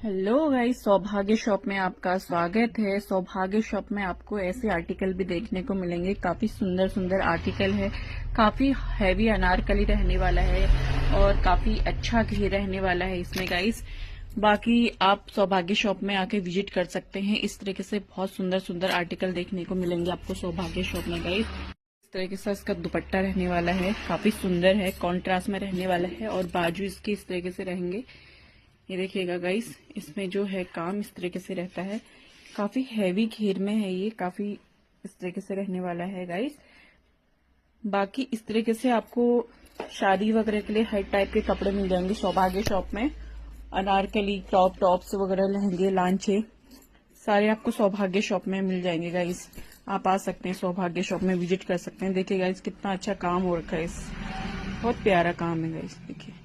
Hello guys, सौभाग्य shop में आपका स्वागत है। सौभाग्य शॉप में आपको ऐसे आर्टिकल भी देखने को मिलेंगे। काफी सुंदर सुंदर आर्टिकल है। काफी हैवी अनारकली रहने वाला है और काफी अच्छा घेर रहने वाला है इसमें गाइस। बाकी आप सौभाग्य शॉप में आके विजिट कर सकते हैं। इस तरीके से बहुत सुंदर सुंदर आर्टिकल देखने को मिलेंगे आपको सौभाग्य शॉप में गाइस। इस तरीके से इसका दुपट्टा रहने वाला है, काफी सुंदर है, कॉन्ट्रास्ट में रहने वाला है और बाजू इसके इस तरीके से रहेंगे। ये देखिएगा गाइस, इसमें जो है काम इस तरीके से रहता है। काफी हैवी घेर में है ये, काफी इस तरीके से रहने वाला है गाइस। बाकी इस तरीके से आपको शादी वगैरह के लिए हर टाइप के कपड़े मिल जाएंगे सौभाग्य शॉप में। अनारकली, टॉप्स वगैरह, लहंगे, लांचे सारे आपको सौभाग्य शॉप में मिल जाएंगे गाइस। आप आ सकते हैं सौभाग्य शॉप में, विजिट कर सकते हैं। देखिए गाइस, कितना अच्छा काम हो रखा है, बहुत प्यारा काम है गाइस। देखिए।